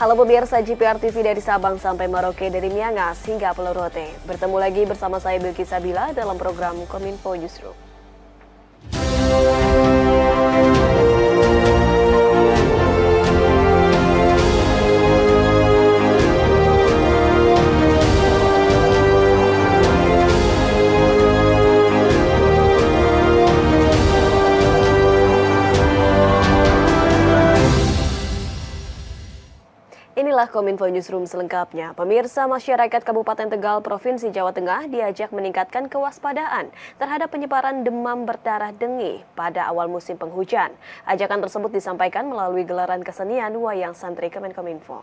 Halo pemirsa GPR TV dari Sabang sampai Merauke, dari Miangas hingga Pulau Rote. Bertemu lagi bersama saya Bilki Sabila dalam program Kominfo Newsroom. Inilah Kominfo Newsroom selengkapnya. Pemirsa, masyarakat Kabupaten Tegal, Provinsi Jawa Tengah diajak meningkatkan kewaspadaan terhadap penyebaran demam berdarah dengue pada awal musim penghujan. Ajakan tersebut disampaikan melalui gelaran kesenian Wayang Santri Kemenkominfo.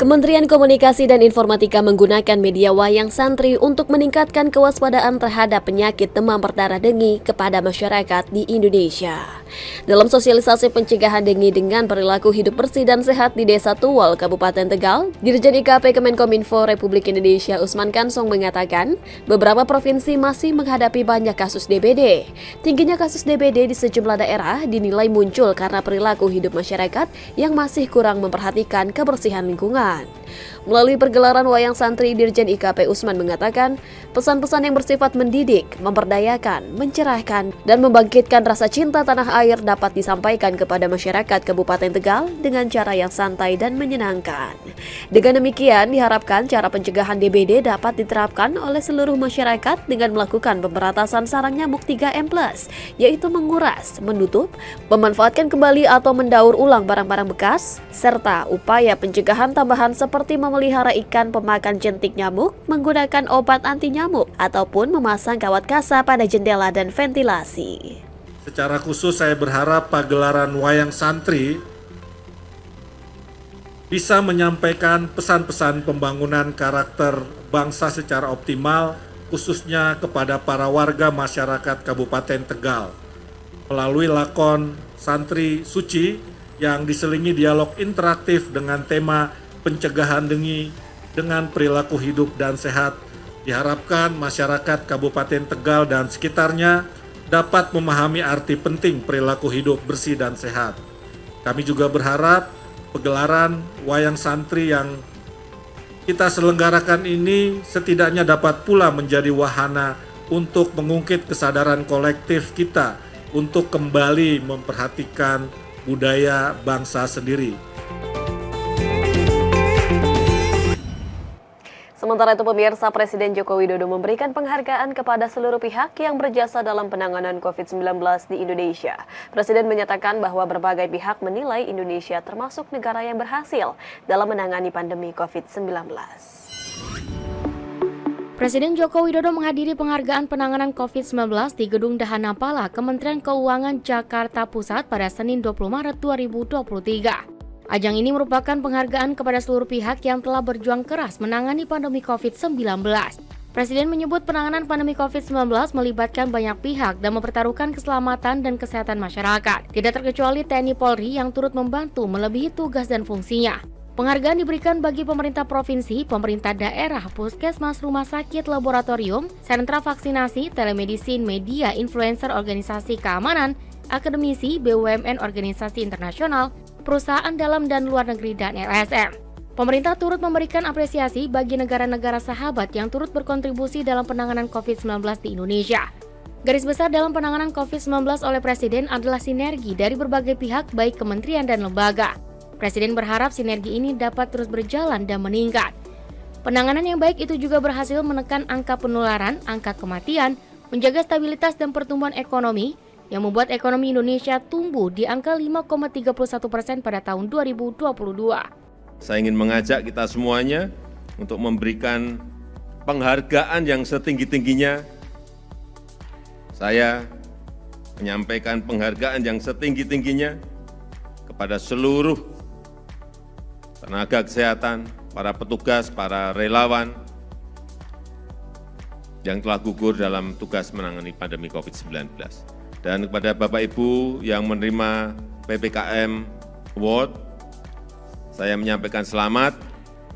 Kementerian Komunikasi dan Informatika menggunakan media Wayang Santri untuk meningkatkan kewaspadaan terhadap penyakit demam berdarah dengue kepada masyarakat di Indonesia. Dalam sosialisasi pencegahan dengue dengan perilaku hidup bersih dan sehat di Desa Tuwol, Kabupaten Tegal, Dirjen IKP Kemenkominfo Republik Indonesia Usman Kansong mengatakan, beberapa provinsi masih menghadapi banyak kasus DBD. Tingginya kasus DBD di sejumlah daerah dinilai muncul karena perilaku hidup masyarakat yang masih kurang memperhatikan kebersihan lingkungan. Melalui pergelaran Wayang Santri, Dirjen IKP Usman mengatakan, pesan-pesan yang bersifat mendidik, memberdayakan, mencerahkan, dan membangkitkan rasa cinta tanah air dapat disampaikan kepada masyarakat Kabupaten Tegal dengan cara yang santai dan menyenangkan. Dengan demikian, diharapkan cara pencegahan DBD dapat diterapkan oleh seluruh masyarakat dengan melakukan pemberantasan sarang nyamuk 3M+, yaitu menguras, menutup, memanfaatkan kembali atau mendaur ulang barang-barang bekas, serta upaya pencegahan tambahan seperti memelihara ikan pemakan jentik nyamuk menggunakan obat anti nyamuk ataupun memasang kawat kasa pada jendela dan ventilasi. Secara khusus saya berharap pagelaran Wayang Santri bisa menyampaikan pesan-pesan pembangunan karakter bangsa secara optimal, khususnya kepada para warga masyarakat Kabupaten Tegal. Melalui lakon Santri Suci yang diselingi dialog interaktif dengan tema pencegahan dengue dengan perilaku hidup dan sehat, diharapkan masyarakat Kabupaten Tegal dan sekitarnya dapat memahami arti penting perilaku hidup bersih dan sehat. Kami juga berharap pegelaran Wayang Santri yang kita selenggarakan ini setidaknya dapat pula menjadi wahana untuk mengungkit kesadaran kolektif kita untuk kembali memperhatikan budaya bangsa sendiri. Sementara itu pemirsa, Presiden Joko Widodo memberikan penghargaan kepada seluruh pihak yang berjasa dalam penanganan COVID-19 di Indonesia. Presiden menyatakan bahwa berbagai pihak menilai Indonesia termasuk negara yang berhasil dalam menangani pandemi COVID-19. Presiden Joko Widodo menghadiri penghargaan penanganan COVID-19 di Gedung Dahana Pala, Kementerian Keuangan Jakarta Pusat pada Senin 20 Maret 2023. Ajang ini merupakan penghargaan kepada seluruh pihak yang telah berjuang keras menangani pandemi COVID-19. Presiden menyebut penanganan pandemi COVID-19 melibatkan banyak pihak dan mempertaruhkan keselamatan dan kesehatan masyarakat. Tidak terkecuali TNI Polri yang turut membantu melebihi tugas dan fungsinya. Penghargaan diberikan bagi pemerintah provinsi, pemerintah daerah, puskesmas, rumah sakit, laboratorium, sentra vaksinasi, telemedicine, media, influencer, organisasi keamanan, akademisi, BUMN, organisasi internasional, perusahaan dalam dan luar negeri, dan LSM. Pemerintah turut memberikan apresiasi bagi negara-negara sahabat yang turut berkontribusi dalam penanganan COVID-19 di Indonesia. Garis besar dalam penanganan COVID-19 oleh Presiden adalah sinergi dari berbagai pihak baik kementerian dan lembaga. Presiden berharap sinergi ini dapat terus berjalan dan meningkat. Penanganan yang baik itu juga berhasil menekan angka penularan, angka kematian, menjaga stabilitas dan pertumbuhan ekonomi, yang membuat ekonomi Indonesia tumbuh di angka 5,31% pada tahun 2022. Saya ingin mengajak kita semuanya untuk memberikan penghargaan yang setinggi-tingginya. Saya menyampaikan penghargaan yang setinggi-tingginya kepada seluruh tenaga kesehatan, para petugas, para relawan yang telah gugur dalam tugas menangani pandemi COVID-19. Dan kepada Bapak Ibu yang menerima PPKM Award, saya menyampaikan selamat.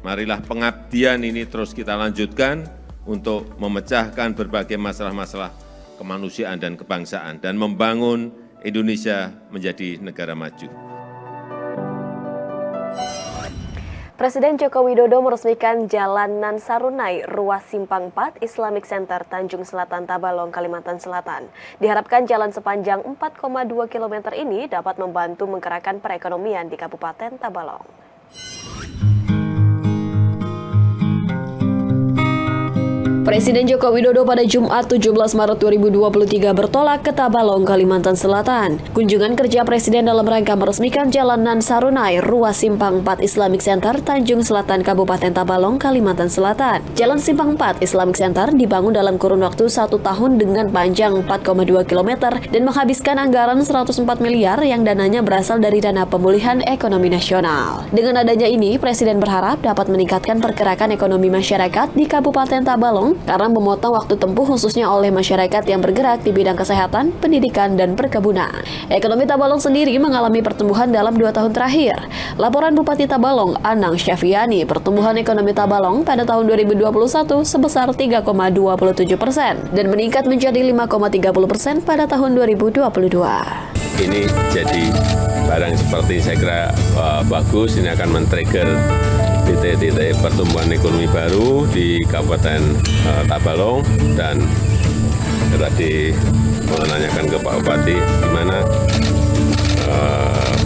Marilah pengabdian ini terus kita lanjutkan untuk memecahkan berbagai masalah-masalah kemanusiaan dan kebangsaan, dan membangun Indonesia menjadi negara maju. Presiden Joko Widodo meresmikan Jalan Nan Sarunai, Ruas Simpang 4 Islamic Center Tanjung Selatan, Tabalong, Kalimantan Selatan. Diharapkan jalan sepanjang 4,2 km ini dapat membantu menggerakkan perekonomian di Kabupaten Tabalong. Presiden Joko Widodo pada Jumat 17 Maret 2023 bertolak ke Tabalong, Kalimantan Selatan. Kunjungan kerja Presiden dalam rangka meresmikan Jalan Nan Sarunai, Ruas Simpang 4 Islamic Center, Tanjung Selatan, Kabupaten Tabalong, Kalimantan Selatan. Jalan Simpang 4 Islamic Center dibangun dalam kurun waktu 1 tahun dengan panjang 4,2 km dan menghabiskan anggaran 104 miliar yang dananya berasal dari dana pemulihan ekonomi nasional. Dengan adanya ini, Presiden berharap dapat meningkatkan pergerakan ekonomi masyarakat di Kabupaten Tabalong karena memotong waktu tempuh khususnya oleh masyarakat yang bergerak di bidang kesehatan, pendidikan, dan perkebunan. Ekonomi Tabalong sendiri mengalami pertumbuhan dalam 2 tahun terakhir. Laporan Bupati Tabalong, Anang Syafiani, pertumbuhan ekonomi Tabalong pada tahun 2021 sebesar 3,27% dan meningkat menjadi 5,30% pada tahun 2022. Ini jadi barang seperti saya kira bagus, ini akan men-trigger titik-titik pertumbuhan ekonomi baru di Kabupaten Tabalong. Dan tadi menanyakan ke Pak Bupati gimana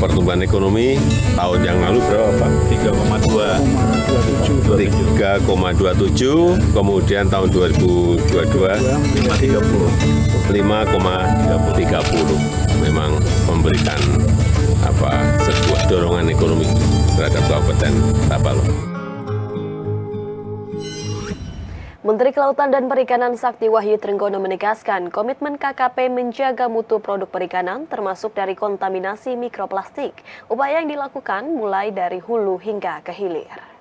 pertumbuhan ekonomi tahun yang lalu berapa Pak? 3,27, kemudian tahun 2022 5,30. Memang memberikan sebuah dorongan ekonomi terhadap Kabupaten Tabalong. Menteri Kelautan dan Perikanan Sakti Wahyu Trenggono menegaskan komitmen KKP menjaga mutu produk perikanan termasuk dari kontaminasi mikroplastik. Upaya yang dilakukan mulai dari hulu hingga ke hilir.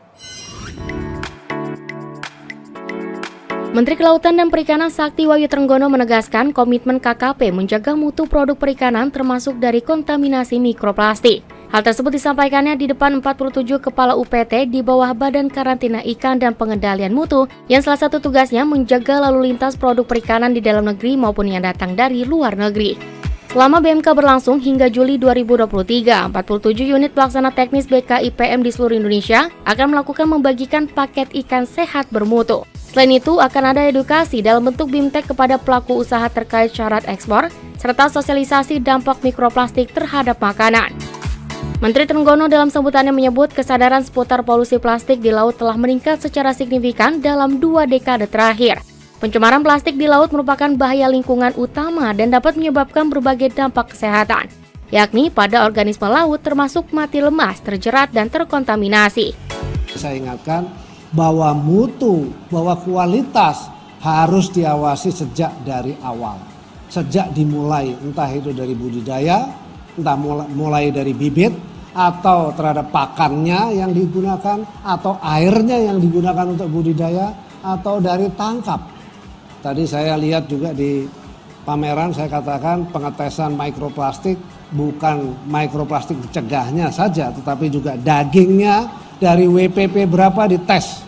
Menteri Kelautan dan Perikanan Sakti Wahyu Trenggono menegaskan komitmen KKP menjaga mutu produk perikanan termasuk dari kontaminasi mikroplastik. Hal tersebut disampaikannya di depan 47 kepala UPT di bawah Badan Karantina Ikan dan Pengendalian Mutu yang salah satu tugasnya menjaga lalu lintas produk perikanan di dalam negeri maupun yang datang dari luar negeri. Selama BMK berlangsung hingga Juli 2023, 47 unit pelaksana teknis BKIPM di seluruh Indonesia akan melakukan membagikan paket ikan sehat bermutu. Selain itu, akan ada edukasi dalam bentuk BIMTEK kepada pelaku usaha terkait syarat ekspor, serta sosialisasi dampak mikroplastik terhadap makanan. Menteri Trenggono dalam sambutannya menyebut kesadaran seputar polusi plastik di laut telah meningkat secara signifikan dalam 2 dekade terakhir. Pencemaran plastik di laut merupakan bahaya lingkungan utama dan dapat menyebabkan berbagai dampak kesehatan, yakni pada organisme laut termasuk mati lemas, terjerat, dan terkontaminasi. Saya ingatkan bahwa mutu, bahwa kualitas harus diawasi sejak dari awal. Sejak dimulai, entah itu dari budidaya, entah mulai dari bibit, atau terhadap pakannya yang digunakan, atau airnya yang digunakan untuk budidaya, atau dari tangkap. Tadi saya lihat juga di pameran, saya katakan pengetesan mikroplastik, bukan mikroplastik cegahnya saja, tetapi juga dagingnya, dari WPP berapa dites.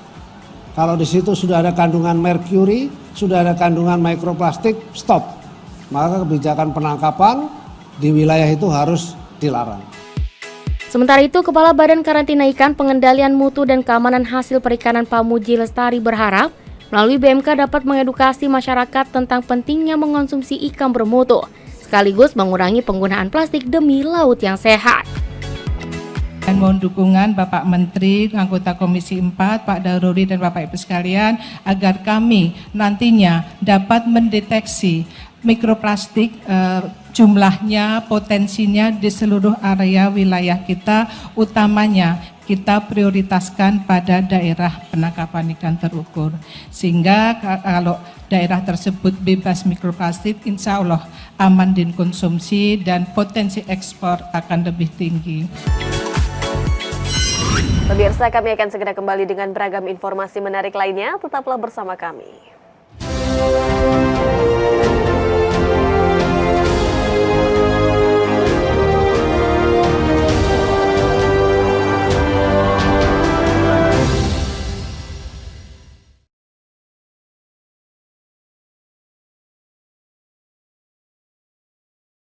Kalau di situ sudah ada kandungan merkuri, sudah ada kandungan mikroplastik, stop. Maka kebijakan penangkapan di wilayah itu harus dilarang. Sementara itu, Kepala Badan Karantina Ikan, Pengendalian Mutu dan Keamanan Hasil Perikanan Pamuji Lestari berharap melalui BMK dapat mengedukasi masyarakat tentang pentingnya mengonsumsi ikan bermutu, sekaligus mengurangi penggunaan plastik demi laut yang sehat. Dan mohon dukungan Bapak Menteri, anggota Komisi 4, Pak Daruri dan Bapak Ibu sekalian agar kami nantinya dapat mendeteksi mikroplastik jumlahnya, potensinya di seluruh area wilayah kita, utamanya kita prioritaskan pada daerah penangkapan ikan terukur. Sehingga kalau daerah tersebut bebas mikroplastik, insya Allah aman dikonsumsi dan potensi ekspor akan lebih tinggi. Pemirsa, kami akan segera kembali dengan beragam informasi menarik lainnya. Tetaplah bersama kami.